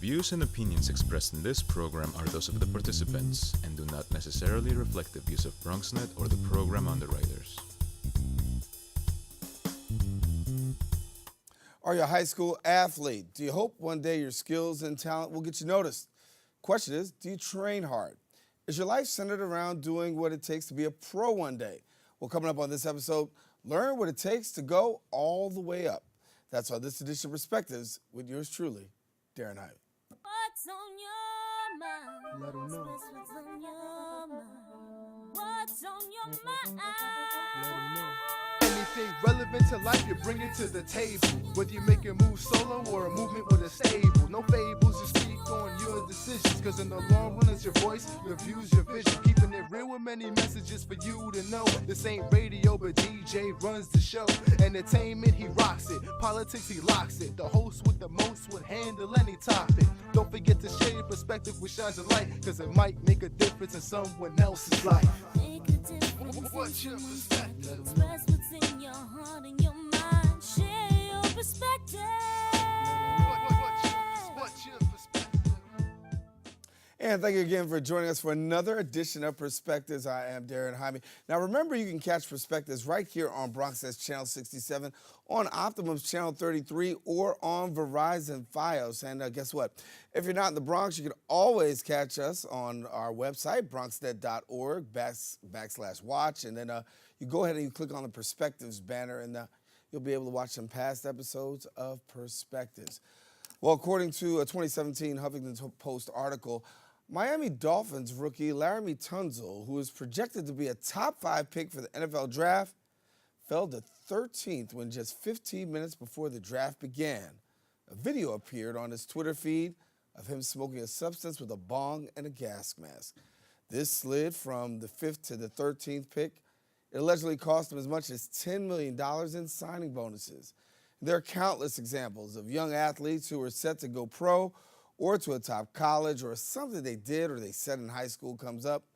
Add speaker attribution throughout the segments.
Speaker 1: views and opinions expressed in this program are those of the participants and do not necessarily reflect the views of BronxNet or the program underwriters.
Speaker 2: Are you a high school athlete? Do you hope one day your skills and talent will get you noticed? Question is, do you train hard? Is your life centered around doing what it takes to be a pro one day? Well, coming up on this episode, learn what it takes to go all the way up. That's on this edition of Perspectives with yours truly, Daren Jaime.
Speaker 3: What's on your mind?
Speaker 4: Let 'em know.
Speaker 3: What's on your mind? What's on your mind?
Speaker 4: Let 'em know. Anything relevant to life, you bring it to the table. Whether you make a move solo or a movement with a stable. No fables, you speak on your decisions. Cause in the long run, it's your voice, your views, your vision. Keeping it real with many messages for you to know. This ain't radio, but DJ runs the show. Entertainment, he rocks it. Politics, he locks it. The host with the most would handle any topic. Don't forget to share your perspective with shines of light. Cause it might make a difference in someone else's life.
Speaker 3: Make a difference.
Speaker 4: What's your perspective?
Speaker 3: Express what's in your heart and your mind. Share your perspective.
Speaker 4: What's your perspective?
Speaker 2: And thank you again for joining us for another edition of Perspectives. I am Daren Jaime. Now remember, you can catch Perspectives right here on BronxNet's Channel 67, on Optimum's Channel 33, or on Verizon Fios. And guess what? If you're not in the Bronx, you can always catch us on our website, bronxnet.org/watch. And then you go ahead and you click on the Perspectives banner, and you'll be able to watch some past episodes of Perspectives. Well, according to a 2017 Huffington Post article, Miami Dolphins rookie Laramie Tunzel, who is projected to be a top 5 pick for the NFL draft, fell to 13th when just 15 minutes before the draft began. A video appeared on his Twitter feed of him smoking a substance with a bong and a gas mask. This slid from the 5th to the 13th pick. It allegedly cost him as much as $10 million in signing bonuses. There are countless examples of young athletes who are set to go pro or to a top college, or something they did or they said in high school comes up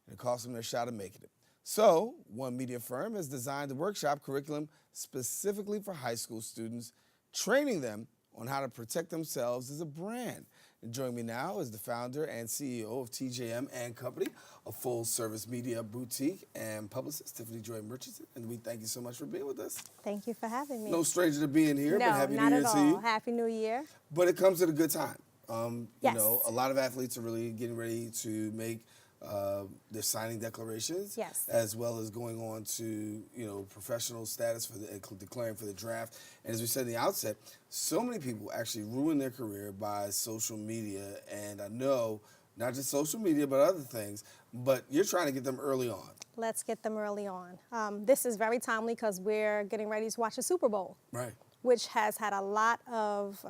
Speaker 2: and it costs them their shot of making it. So one media firm has designed a workshop curriculum specifically for high school students, training them on how to protect themselves as a brand. And joining me now is the founder and CEO of TJM and Company, a full-service media boutique and publicist, Tiffany Murchison. And we thank you so much for being with us.
Speaker 5: Thank you for having me.
Speaker 2: No stranger to being here,
Speaker 5: No,
Speaker 2: but Happy
Speaker 5: not
Speaker 2: New Year
Speaker 5: at
Speaker 2: to
Speaker 5: all.
Speaker 2: you.
Speaker 5: Happy New Year.
Speaker 2: But it comes at a good time.
Speaker 5: Yes.
Speaker 2: You know, a lot of athletes are really getting ready to make their signing declarations,
Speaker 5: Yes.
Speaker 2: as well as going on to, professional status for declaring for the draft. And as we said in the outset, so many people actually ruin their career by social media. And I know not just social media, but other things, but you're trying to get them early on.
Speaker 5: Let's get them early on. This is very timely because we're getting ready to watch the Super Bowl,
Speaker 2: Right.
Speaker 5: which has had a lot of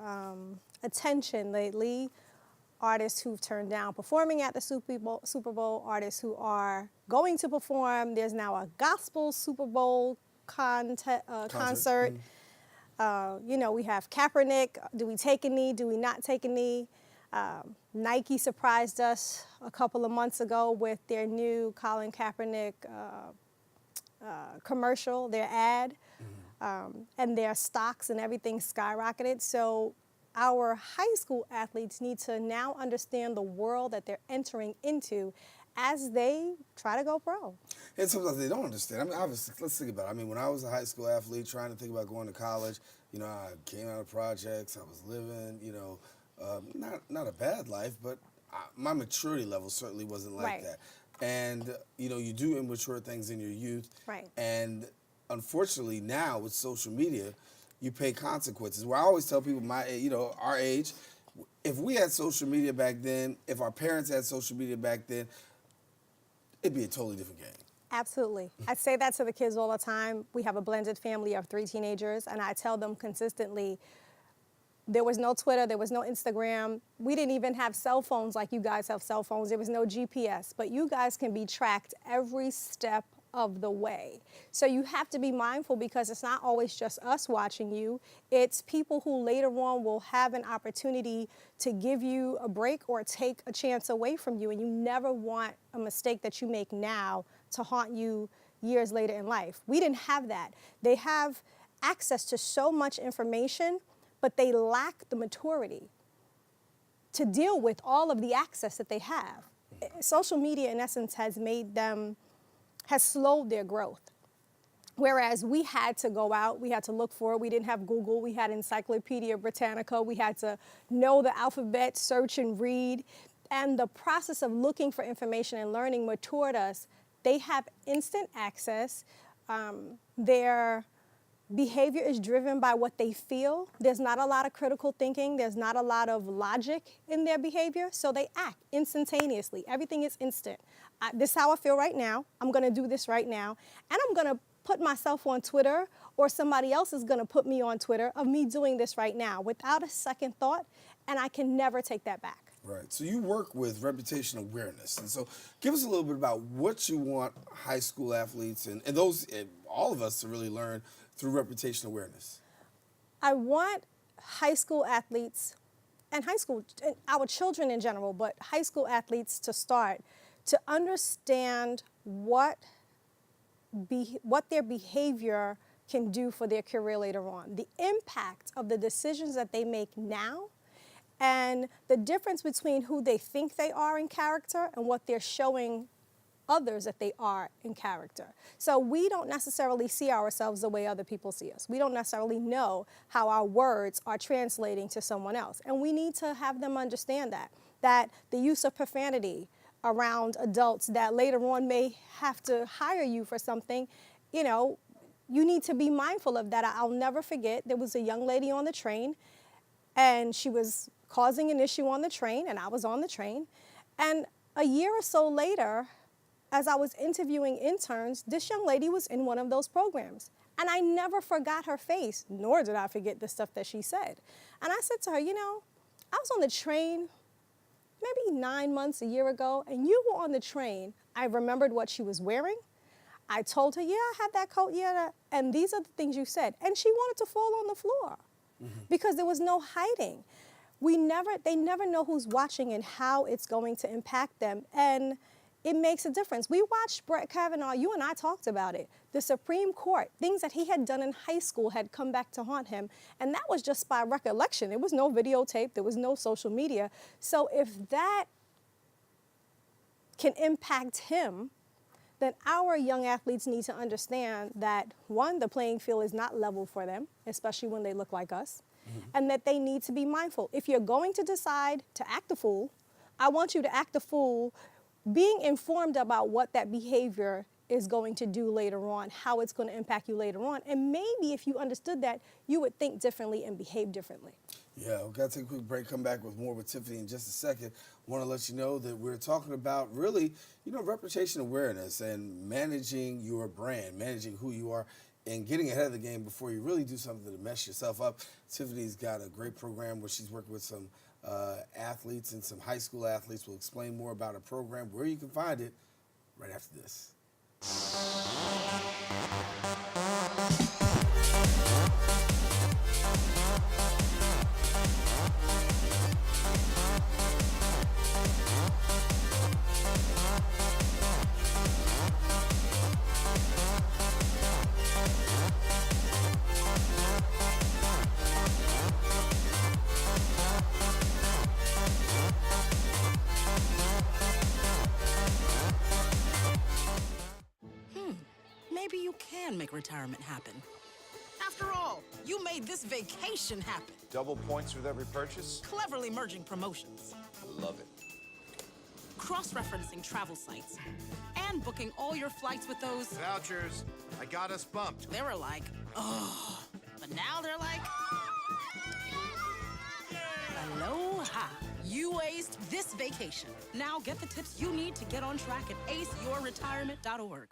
Speaker 5: attention lately. Artists who've turned down performing at the Super Bowl, artists who are going to perform. There's now a gospel Super Bowl concert. We have Kaepernick. Do we take a knee? Do we not take a knee? Nike surprised us a couple of months ago with their new Colin Kaepernick commercial, their ad, and their stocks and everything skyrocketed. So our high school athletes need to now understand the world that they're entering into as they try to go pro.
Speaker 2: And sometimes they don't understand. I mean, obviously, let's think about it. I mean, when I was a high school athlete trying to think about going to college, I came out of projects, I was living, not a bad life, but my maturity level certainly wasn't like
Speaker 5: Right.
Speaker 2: that. And, you do immature things in your youth.
Speaker 5: Right.
Speaker 2: And unfortunately now with social media, you pay consequences. Where I always tell people our age, if we had social media back then, if our parents had social media back then, it'd be a totally different game.
Speaker 5: Absolutely. I say that to the kids all the time. We have a blended family of 3 teenagers, and I tell them consistently, there was no Twitter, there was no Instagram. We didn't even have cell phones like you guys have cell phones. There was no GPS, but you guys can be tracked every step of the way. So you have to be mindful because it's not always just us watching you. It's people who later on will have an opportunity to give you a break or take a chance away from you. And you never want a mistake that you make now to haunt you years later in life. We didn't have that. They have access to so much information, but they lack the maturity to deal with all of the access that they have. Social media, in essence, has slowed their growth. Whereas we had to go out, we had to look for it. We didn't have Google. We had Encyclopedia Britannica. We had to know the alphabet, search and read. And the process of looking for information and learning matured us. They have instant access. Their behavior is driven by what they feel. There's not a lot of critical thinking. There's not a lot of logic in their behavior. So they act instantaneously. Everything is instant. This is how I feel right now. I'm going to do this right now. And I'm going to put myself on Twitter, or somebody else is going to put me on Twitter of me doing this right now without a second thought, and I can never take that back.
Speaker 2: Right. So you work with reputation awareness. And so give us a little bit about what you want high school athletes and those, and all of us to really learn through reputation awareness.
Speaker 5: I want high school athletes and our children in general, but high school athletes to start to understand what their behavior can do for their career later on. The impact of the decisions that they make now, and the difference between who they think they are in character and what they're showing others that they are in character. So we don't necessarily see ourselves the way other people see us. We don't necessarily know how our words are translating to someone else. And we need to have them understand that the use of profanity around adults that later on may have to hire you for something, you need to be mindful of that. I'll never forget, there was a young lady on the train, and she was causing an issue on the train, and I was on the train. And a year or so later, as I was interviewing interns, this young lady was in one of those programs. And I never forgot her face, nor did I forget the stuff that she said. And I said to her, I was on the train maybe 9 months, a year ago, and you were on the train. I remembered what she was wearing. I told her, yeah, I had that coat, yeah, and these are the things you said. And she wanted to fall on the floor because there was no hiding. They never know who's watching and how it's going to impact them. And it makes a difference. We watched Brett Kavanaugh, you and I talked about it. The Supreme Court, things that he had done in high school had come back to haunt him. And that was just by recollection. There was no videotape, there was no social media. So if that can impact him, then our young athletes need to understand that, one, the playing field is not level for them, especially when they look like us, and that they need to be mindful. If you're going to decide to act a fool, I want you to act a fool being informed about what that behavior is going to do later on, how it's going to impact you later on. And maybe if you understood that, you would think differently and behave differently.
Speaker 2: Yeah, we've got to take a quick break, come back with more with Tiffany in just a second. Want to let you know that we're talking about really, reputation awareness and managing your brand, managing who you are, and getting ahead of the game before you really do something to mess yourself up. Tiffany's got a great program where she's working with some athletes and some high school athletes. We'll explain more about her program, where you can find it, right after this.
Speaker 6: Maybe you can make retirement happen. After all, you made this vacation happen.
Speaker 7: Double points with every purchase?
Speaker 6: Cleverly merging promotions.
Speaker 7: Love it.
Speaker 6: Cross-referencing travel sites. And booking all your flights with those...
Speaker 7: Vouchers. I got us bumped.
Speaker 6: They were like, oh. But now they're like... Aloha. You aced this vacation. Now get the tips you need to get on track at aceyourretirement.org.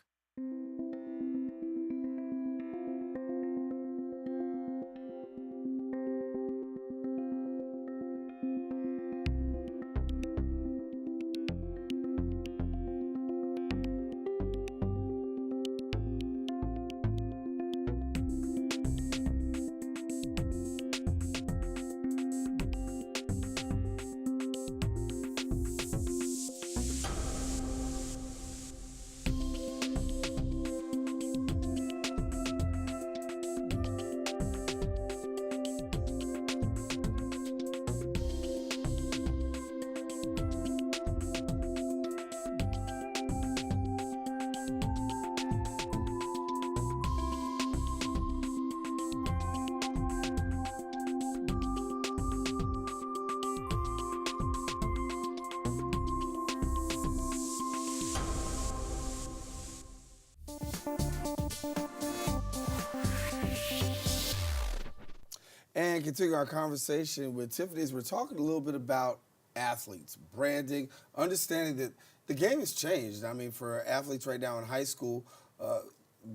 Speaker 2: And continuing our conversation with Tiffany, we're talking a little bit about athletes, branding, understanding that the game has changed. I mean, for athletes right now in high school,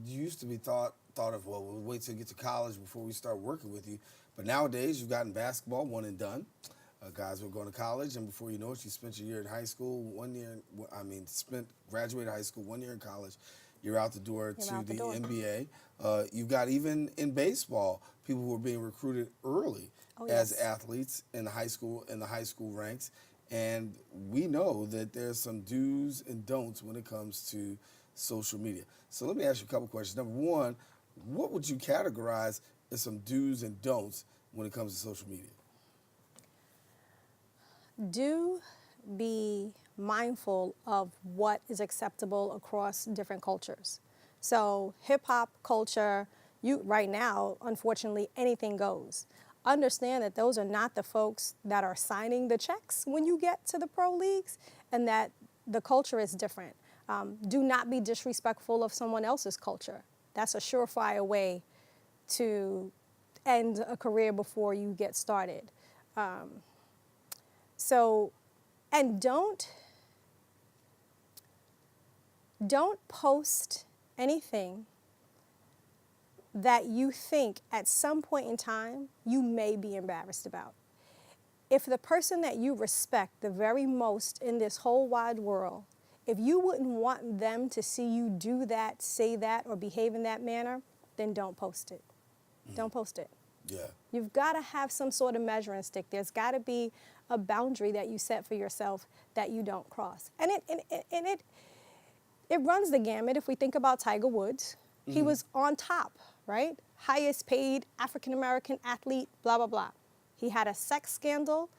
Speaker 2: you used to be thought of, well, we'll wait till you get to college before we start working with you. But nowadays, you've gotten basketball, one and done. Guys were going to college, and before you know it, you spent your year in high school, graduated high school, 1 year in college. You're out the door to the NBA. You've got, even in baseball, people who are being recruited early as athletes in the high school ranks. And we know that there's some do's and don'ts when it comes to social media. So let me ask you a couple questions. Number one, what would you categorize as some do's and don'ts when it comes to social media?
Speaker 5: Do be mindful of what is acceptable across different cultures. So hip-hop culture, right now, unfortunately, anything goes. Understand that those are not the folks that are signing the checks when you get to the pro leagues, and that the culture is different. Do not be disrespectful of someone else's culture. That's a surefire way to end a career before you get started. And don't post anything that you think at some point in time you may be embarrassed about. If the person that you respect the very most in this whole wide world, if you wouldn't want them to see you do that, say that, or behave in that manner, then don't post it. Don't post it.
Speaker 2: Yeah.
Speaker 5: You've got to have some sort of measuring stick. There's got to be a boundary that you set for yourself that you don't cross. And it runs the gamut. If we think about Tiger Woods, he was on top, right? Highest paid African-American athlete, blah, blah, blah. He had a sex scandal.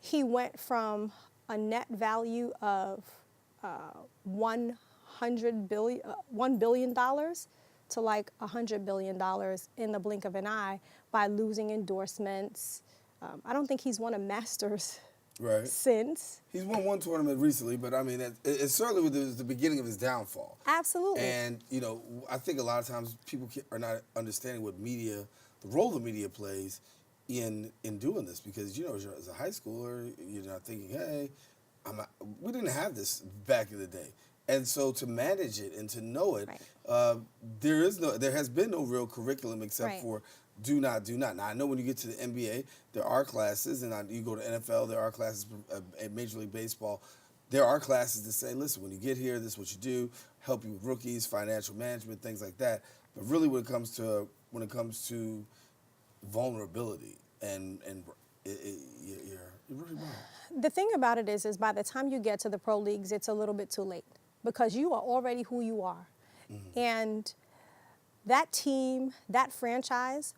Speaker 5: He went from a net value of $1 billion to like $100 billion in the blink of an eye by losing endorsements. I don't think he's won a Masters since.
Speaker 2: He's won one tournament recently, but I mean, it certainly was the beginning of his downfall.
Speaker 5: Absolutely.
Speaker 2: And, you know, I think a lot of times people are not understanding what the role the media plays in doing this, because, you know, as a high schooler, you're not thinking, hey, we didn't have this back in the day. And so to manage it and to know it, there has been no real curriculum except for do not. Now, I know when you get to the NBA, there are classes, and you go to NFL, there are classes at Major League Baseball. There are classes that say, listen, when you get here, this is what you do, help you with rookies, financial management, things like that. But really, when it comes to vulnerability, and you're really wrong.
Speaker 5: The thing about it is by the time you get to the pro leagues, it's a little bit too late, because you are already who you are. And that team, that franchise,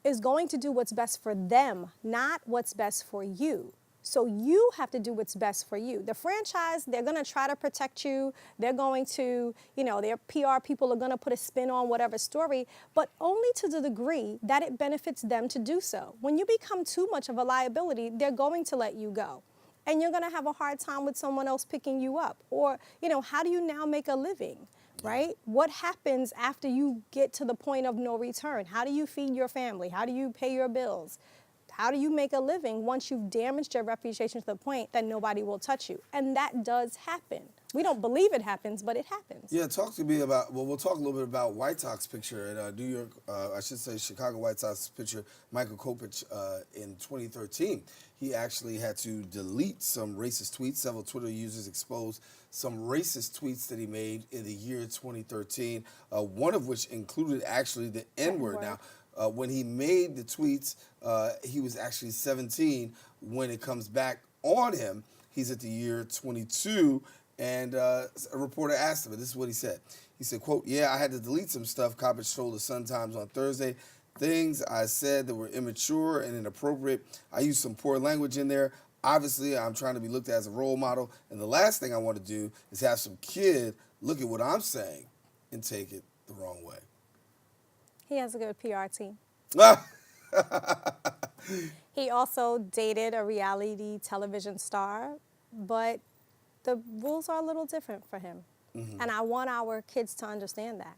Speaker 5: is going to do what's best for them, not what's best for you. So you have to do what's best for you. The franchise, they're going to try to protect you. They're going to, their PR people are going to put a spin on whatever story, but only to the degree that it benefits them to do so. When you become too much of a liability, they're going to let you go. And you're going to have a hard time with someone else picking you up. Or, how do you now make a living, right? What happens after you get to the point of no return? How do you feed your family? How do you pay your bills? How do you make a living once you've damaged your reputation to the point that nobody will touch you? And that does happen. We don't believe it happens, but it happens.
Speaker 2: Yeah, talk to me about, we'll talk a little bit about White Sox pitcher at New York, Chicago White Sox pitcher Michael Kopech in 2013. He actually had to delete some racist tweets. Several Twitter users exposed some racist tweets that he made in the year 2013, one of which included actually the N-word. Now, when he made the tweets, he was actually 17. When it comes back on him, he's at the year 22, and a reporter asked him, and this is what he said. He said, quote, "Yeah, I had to delete some stuff Kopech told the Sun Times on Thursday. Things I said that were immature and inappropriate. I used some poor language in there. Obviously, I'm trying to be looked at as a role model, and the last thing I want to do is have some kid look at what I'm saying and take it the wrong way."
Speaker 5: He has a good PR team. He also dated a reality television star, but the rules are a little different for him. And I want our kids to understand that.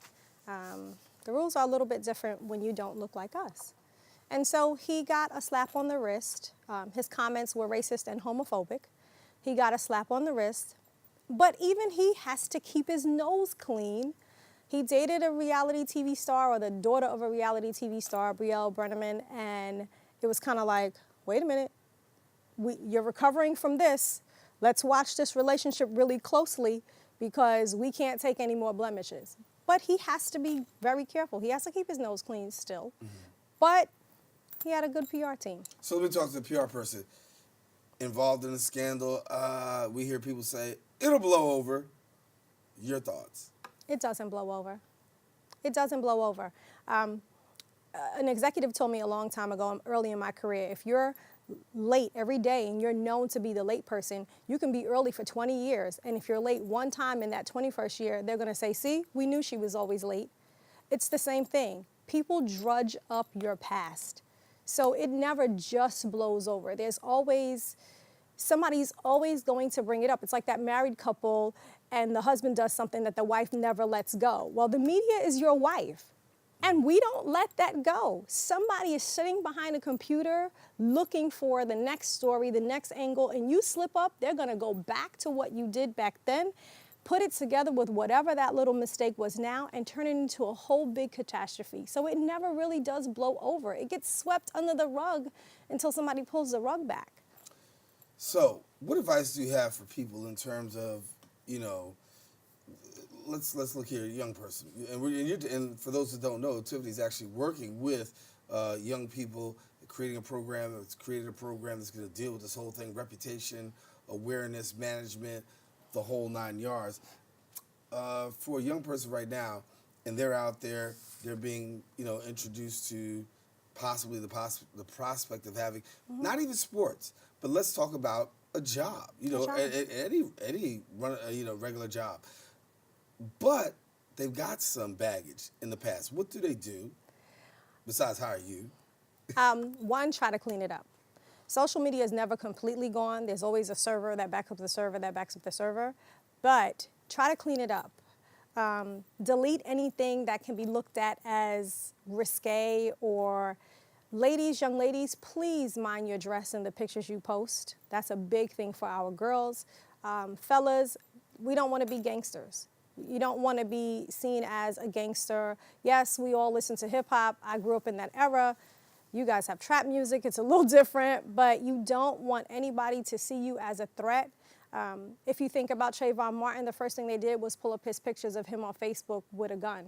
Speaker 5: The rules are a little bit different when you don't look like us. And so he got a slap on the wrist. His comments were racist and homophobic. He got a slap on the wrist. But even he has to keep his nose clean. He dated a reality TV star, or the daughter of a reality TV star, Brielle Brenneman, and it was kind of like, wait a minute, you're recovering from this. Let's watch this relationship really closely because we can't take any more blemishes. But he has to be very careful. He has to keep his nose clean still. But he had a good PR team.
Speaker 2: So let me talk to the PR person involved in the scandal. We hear people say, it'll blow over. Your thoughts?
Speaker 5: It doesn't blow over. It doesn't blow over. An executive told me a long time ago, early in my career, if you're late every day and you're known to be the late person, you can be early for 20 years. And if you're late one time in that 21st year, they're going to say, see, we knew she was always late. It's the same thing. People drudge up your past. So it never just blows over. Somebody's always going to bring it up. It's like that married couple and the husband does something that the wife never lets go. Well, the media is your wife. And we don't let that go. Somebody is sitting behind a computer looking for the next story, the next angle, and you slip up, they're gonna go back to what you did back then, put it together with whatever that little mistake was now, and turn it into a whole big catastrophe. So it never really does blow over. It gets swept under the rug until somebody pulls the rug back.
Speaker 2: So what advice do you have for people in terms of, let's look here, a young person. And for those who don't know, Tiffany's actually working with young people, creating a program. It's created a program that's going to deal with this whole thing, reputation, awareness, management, the whole 9 yards. For a young person right now, and they're out there, they're being, introduced to possibly the prospect of having, not even sports, but let's talk about a job, any regular job. But they've got some baggage in the past. What do they do besides hire you?
Speaker 5: One, try to clean it up. Social media is never completely gone. There's always a server that backs up the server that backs up the server. But try to clean it up. Delete anything that can be looked at as risque, or young ladies, please mind your dress in the pictures you post. That's a big thing for our girls. Fellas, we don't want to be gangsters. You don't want to be seen as a gangster. Yes, we all listen to hip hop. I grew up in that era. You guys have trap music. It's a little different, but you don't want anybody to see you as a threat. If you think about Trayvon Martin, the first thing they did was pull up his pictures of him on Facebook with a gun.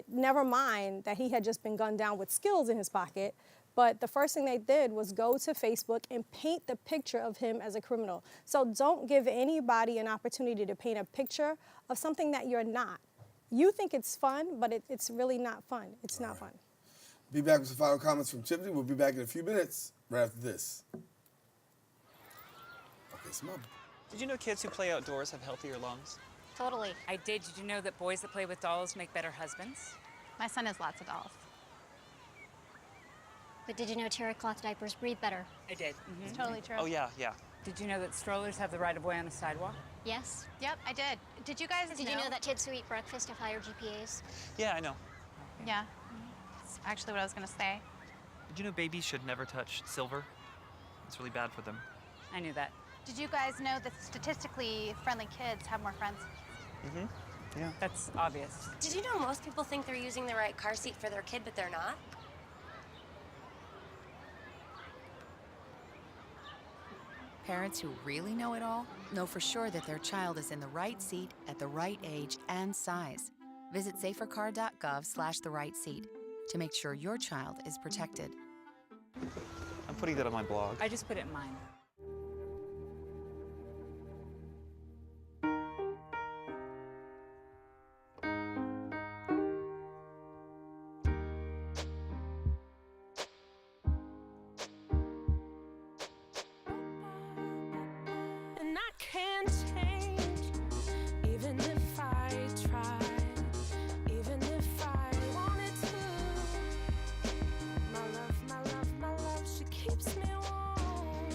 Speaker 5: Never mind that he had just been gunned down with skills in his pocket, but the first thing they did was go to Facebook and paint the picture of him as a criminal. So don't give anybody an opportunity to paint a picture of something that you're not. You think it's fun, but it's really not fun. It's not fun.
Speaker 2: Be back with some final comments from Tiffany. We'll be back in a few minutes right after this. Okay, some more.
Speaker 8: Did you know kids who play outdoors have healthier lungs?
Speaker 9: Totally.
Speaker 10: I did. Did you know that boys that play with dolls make better husbands?
Speaker 9: My son has lots of dolls. But did you know terry cloth diapers breathe better?
Speaker 10: I did.
Speaker 9: It's totally true.
Speaker 8: Oh, yeah.
Speaker 10: Did you know that strollers have the right of way on a sidewalk?
Speaker 9: Yes.
Speaker 11: Yep, I did. Did you guys
Speaker 9: Did you know that kids who eat breakfast have higher GPAs?
Speaker 8: Yeah, I know.
Speaker 11: Yeah. That's actually what I was going to say.
Speaker 8: Did you know babies should never touch silver? It's really bad for them.
Speaker 10: I knew that.
Speaker 11: Did you guys know that statistically friendly kids have more friends?
Speaker 8: Mm-hmm. Yeah.
Speaker 10: That's obvious.
Speaker 9: Did you know most people think they're using the right car seat for their kid, but they're not?
Speaker 12: Parents who really know it all know for sure that their child is in the right seat at the right age and size. Visit safercar.gov/the-right-seat to make sure your child is protected.
Speaker 8: I'm putting that on my blog.
Speaker 10: I just put it in mine.
Speaker 3: And I can't change, even if I tried, even if I wanted to. My love, my love, my love, she keeps me warm.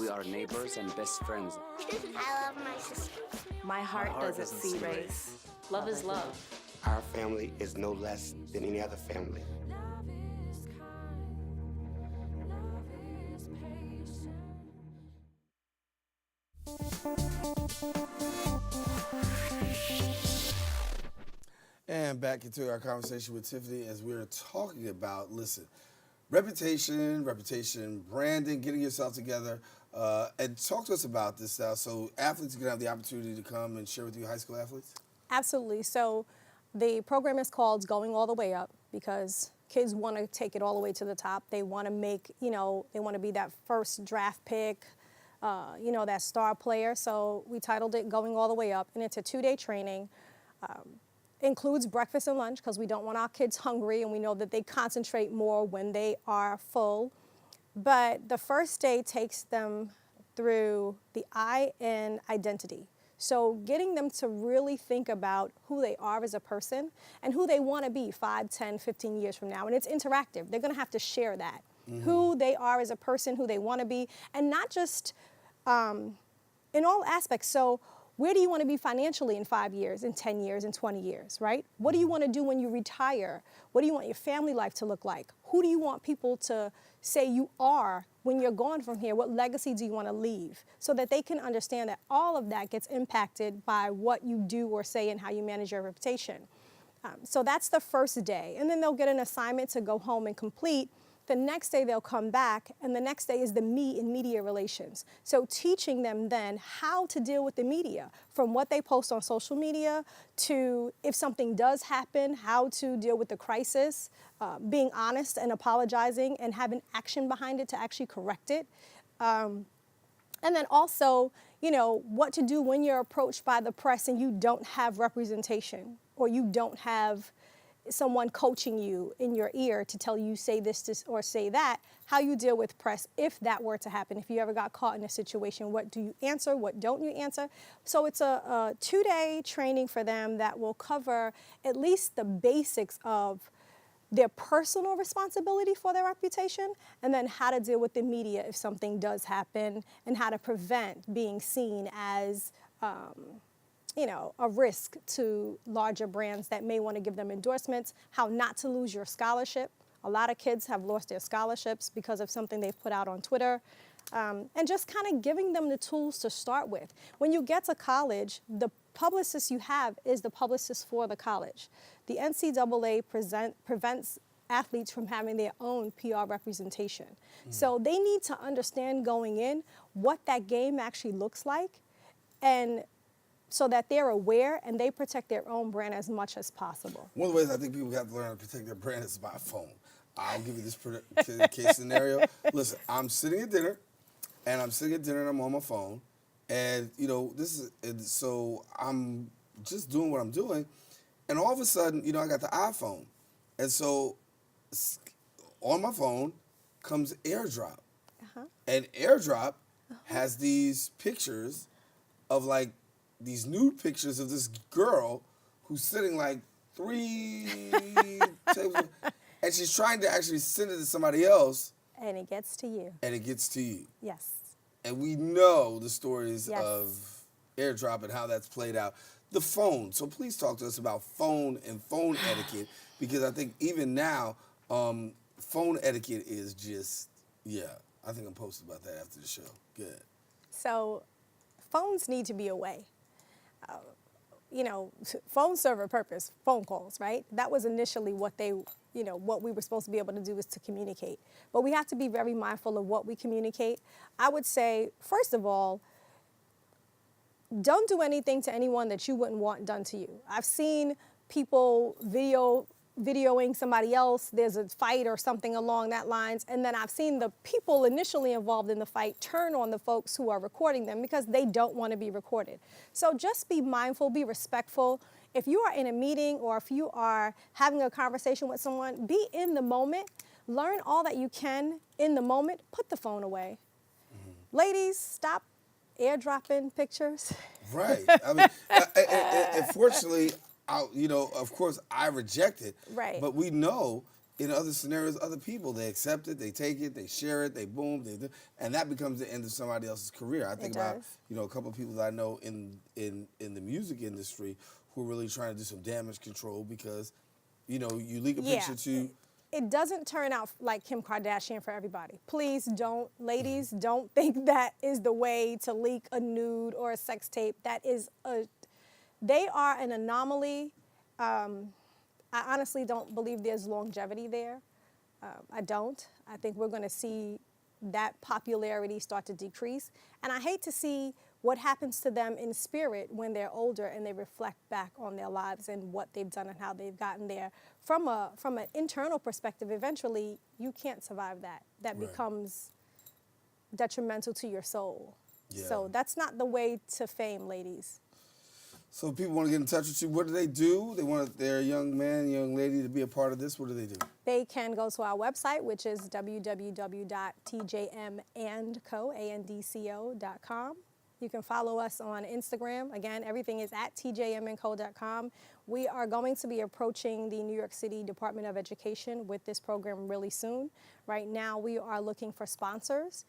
Speaker 13: We are neighbors and best friends.
Speaker 3: I love my sister.
Speaker 14: My heart doesn't see race. Love is love.
Speaker 15: Our family is no less than any other family.
Speaker 2: And back into our conversation with Tiffany as we're talking about, listen, reputation, branding, getting yourself together, and talk to us about this now so athletes can have the opportunity to come and share with you, high school athletes.
Speaker 5: Absolutely. So the program is called Going All the Way Up because kids want to take it all the way to the top. They want to make, they want to be that first draft pick, that star player. So we titled it Going All the Way Up, and it's a 2-day training. Includes breakfast and lunch because we don't want our kids hungry, and we know that they concentrate more when they are full. But the first day takes them through the I in identity. So getting them to really think about who they are as a person and who they want to be 5, 10, 15 years from now. And it's interactive. They're going to have to share that, who they are as a person, who they want to be, and not just in all aspects. So where do you want to be financially in 5 years, in 10 years, in 20 years, right? What do you want to do when you retire? What do you want your family life to look like? Who do you want people to say you are when you're gone from here? What legacy do you want to leave? So that they can understand that all of that gets impacted by what you do or say and how you manage your reputation. So that's the first day. And then they'll get an assignment to go home and complete. The next day they'll come back, and the next day is the me in media relations. So teaching them then how to deal with the media, from what they post on social media to if something does happen, how to deal with the crisis, being honest and apologizing and having action behind it to actually correct it. And then also, what to do when you're approached by the press and you don't have representation or you don't have someone coaching you in your ear to tell you say this or say that, how you deal with press if that were to happen. If you ever got caught in a situation, what do you answer, what don't you answer? So it's a 2-day training for them that will cover at least the basics of their personal responsibility for their reputation, and then how to deal with the media if something does happen, and how to prevent being seen as a risk to larger brands that may want to give them endorsements, how not to lose your scholarship. A lot of kids have lost their scholarships because of something they've put out on Twitter. And just kind of giving them the tools to start with. When you get to college, the publicist you have is the publicist for the college. The NCAA prevents athletes from having their own PR representation. So they need to understand going in what that game actually looks like, and so that they're aware and they protect their own brand as much as possible.
Speaker 2: One of the ways I think people have to learn how to protect their brand is by phone. I'll give you this case scenario. Listen, I'm sitting at dinner, and I'm on my phone, and so I'm just doing what I'm doing, and all of a sudden, I got the iPhone, and so on my phone comes AirDrop, and AirDrop has these pictures of these nude pictures of this girl who's sitting 3 tables, and she's trying to actually send it to somebody else.
Speaker 5: And it gets to you. Yes.
Speaker 2: And we know the stories of AirDrop and how that's played out. The phone. So please talk to us about phone and phone etiquette, because I think even now, phone etiquette is just, I think I'm posting about that after the show. Good.
Speaker 5: So phones need to be away. Phones serve a purpose, phone calls, right? That was initially what what we were supposed to be able to do is to communicate. But we have to be very mindful of what we communicate. I would say, first of all, don't do anything to anyone that you wouldn't want done to you. I've seen people videoing somebody else, there's a fight or something along that lines, and then I've seen the people initially involved in the fight turn on the folks who are recording them because they don't want to be recorded. So just be mindful, be respectful. If you are in a meeting or if you are having a conversation with someone, be in the moment, learn all that you can in the moment, put the phone away. Ladies, stop airdropping pictures.
Speaker 2: Right. I mean, unfortunately, of course, I reject it.
Speaker 5: Right.
Speaker 2: But we know in other scenarios, other people, they accept it, they take it, they share it, they boom, and that becomes the end of somebody else's career. I think about, a couple of people that I know in the music industry who are really trying to do some damage control because, you leak a picture to...
Speaker 5: It doesn't turn out like Kim Kardashian for everybody. Please don't, ladies, don't think that is the way to leak a nude or a sex tape. They are an anomaly. I honestly don't believe there's longevity there. I don't. I think we're going to see that popularity start to decrease. And I hate to see what happens to them in spirit when they're older and they reflect back on their lives and what they've done and how they've gotten there. From an internal perspective, eventually you can't survive that. That becomes detrimental to your soul. Yeah. So that's not the way to fame, ladies.
Speaker 2: So if people want to get in touch with you, what do? They want their young man, young lady to be a part of this. What do they do?
Speaker 5: They can go to our website, which is www.tjmandco.com. You can follow us on Instagram. Again, everything is at tjmandco.com. We are going to be approaching the New York City Department of Education with this program really soon. Right now, we are looking for sponsors,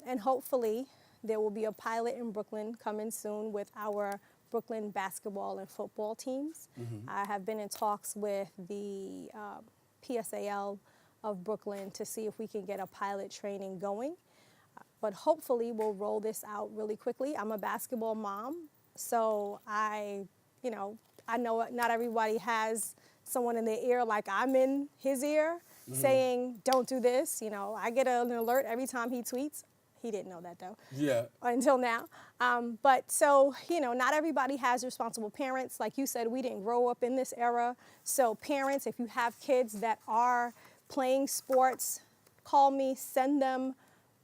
Speaker 5: and hopefully there will be a pilot in Brooklyn coming soon with our Brooklyn basketball and football teams. I have been in talks with the PSAL of Brooklyn to see if we can get a pilot training going. But hopefully we'll roll this out really quickly. I'm a basketball mom, so I know not everybody has someone in their ear like I'm in his ear saying, don't do this. I get an alert every time he tweets. He didn't know that though. Yeah. Until now. But so, not everybody has responsible parents. Like you said, we didn't grow up in this era. So parents, if you have kids that are playing sports, call me, send them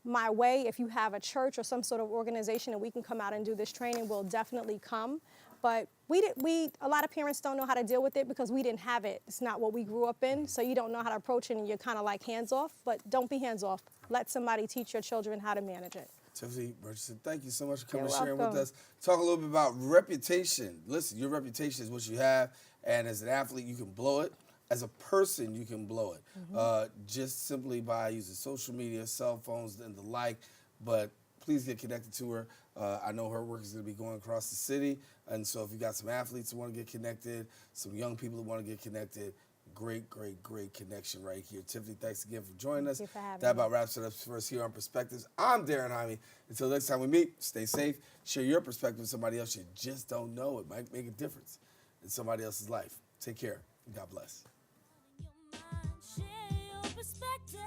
Speaker 5: my way. If you have a church or some sort of organization and we can come out and do this training, we'll definitely come. But a lot of parents don't know how to deal with it because we didn't have it. It's not what we grew up in, so you don't know how to approach it and you're kind of like hands off, but don't be hands off. Let somebody teach your children how to manage it.
Speaker 2: Tiffany Murchison, thank you so much for coming and sharing with us. Talk a little bit about reputation. Listen, your reputation is what you have, and as an athlete, you can blow it. As a person, you can blow it, just simply by using social media, cell phones, and the like. But please get connected to her. I know her work is going to be going across the city, and so if you got some athletes who want to get connected, some young people who want to get connected, great connection right here. Tiffany, thanks again for joining us.
Speaker 5: Thank you for having
Speaker 2: that
Speaker 5: me.
Speaker 2: about wraps it up for us here on Perspectives. I'm Daren Jaime. Until next time we meet, stay safe. Share your perspective with somebody else you just don't know. It might make a difference in somebody else's life. Take care, and God bless.
Speaker 3: Share your perspective.